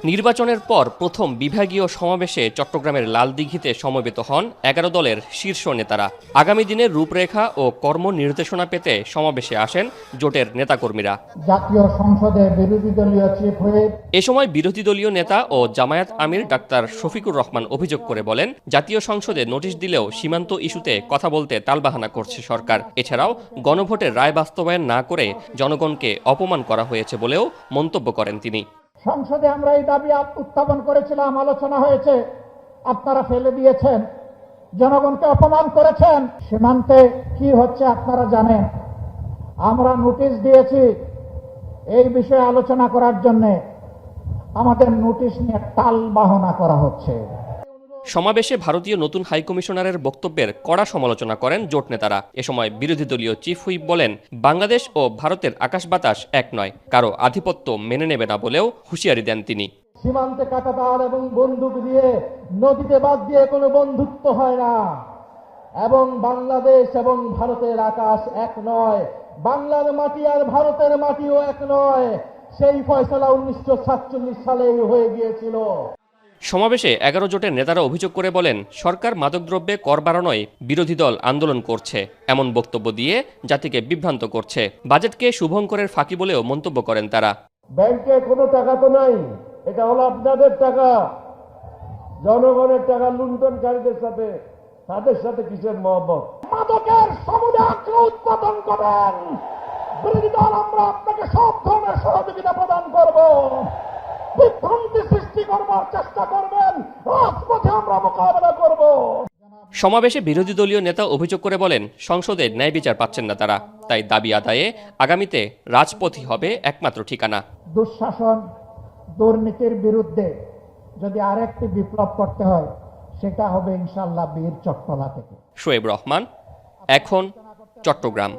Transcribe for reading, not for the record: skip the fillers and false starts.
নির্বাচনের পর প্রথম বিভাগীয় সমাবেশে চট্টগ্রামের লালদিঘিতে সমবেত হন ১১ দলের শীর্ষ নেতারা। আগামী দিনের রূপরেখা ও কর্ম নির্দেশনা পেতে সমাবেশে আসেন জোটের নেতাকর্মীরা। জাতীয় সংসদে বিরোধী দলীয় চিফ হুইপ এ সময় বিরোধী দলীয় নেতা ও জামায়াত আমির ডাক্তার শফিকুর রহমান অভিযোগ করে বলেন, জাতীয় সংসদে নোটিশ দিলেও সীমান্ত ইস্যুতে কথা বলতে টালবাহানা করছে সরকার। এছাড়াও গণভোটের রায় বাস্তবায়ন না করে জনগণকে অপমান করা হয়েছে বলেও মন্তব্য করেন তিনি। সংসদে আমরা এই দাবি উত্থাপন করেছিলাম, আলোচনা হয়েছে, আপনারা ফেলে দিয়েছেন, জনগণকে অপমান করেছেন। সীমান্তে কি হচ্ছে আপনারা জানেন। আমরা নোটিশ দিয়েছি এই বিষয়ে আলোচনা করার জন্য, আমাদের নোটিশ নিয়ে টাল বাহনা করা হচ্ছে। সমাবেশে ভারতীয় নতুন হাইকমিশনারের বক্তব্যের কড়া সমালোচনা করেন জোট নেতারা। এ সময় বিরোধী দলীয় চিফ হুইপ বলেন, বাংলাদেশ ও ভারতের আকাশ বাতাস এক নয়, কারো আধিপত্য মেনে নেবে না বলেও হুঁশিয়ারি দেন তিনি। সীমান্তে কাঁটাতার এবং বন্দুক দিয়ে, নদীতে বাদ দিয়ে কোনো বন্ধুত্ব হয় না, এবং বাংলাদেশ এবং ভারতের আকাশ এক নয়, বাংলার মাটি আর ভারতের মাটিও এক নয়। সেই ফয়সালা 1947 সালেই হয়ে গিয়েছিল। সমাবেশে ১১ জোটের নেতারা অভিযোগ করে বলেন, সরকার মাদকদ্রব্যে কর বাড়ানোয় বিরোধী দল আন্দোলন করছে, এমন বক্তব্য দিয়ে জাতিকে বিভ্রান্ত করছে। বাজেটকে শুভঙ্করের ফাঁকি বলেও মন্তব্য করেন তারা। ব্যাংকে কোনো টাকা তো নাই, এটা হলো আপনাদের টাকা, জনগণের টাকা লুণ্ঠনকারীদের সাথে, তাদের সাথে কিসের মহব্বত? মাদকের সমুদায় উৎপাদন করেন, বিরোধী দল আমরা আপনাকে সব ধরনের সহযোগিতা প্রদান করব, বিভ্রান্তি সৃষ্টি করবার চেষ্টা করবেন, রাজপথে আমরা মোকাবেলা করব। সমাবেশে বিরোধী দলীয় নেতা অভিযোগ করে বলেন, সংসদে ন্যায় বিচার পাচ্ছেন না তারা, তাই দাবি আদায়ে আগামীতে রাজপথই হবে একমাত্র ঠিকানা। দুঃশাসন, দুর্নীতির বিরুদ্ধে যদি আরেকটি বিপ্লব করতে হয়, সেটা হবে ইনশাআল্লাহ বীর চট্টলা থেকে। শোয়েব রহমান, এখন, চট্টগ্রাম।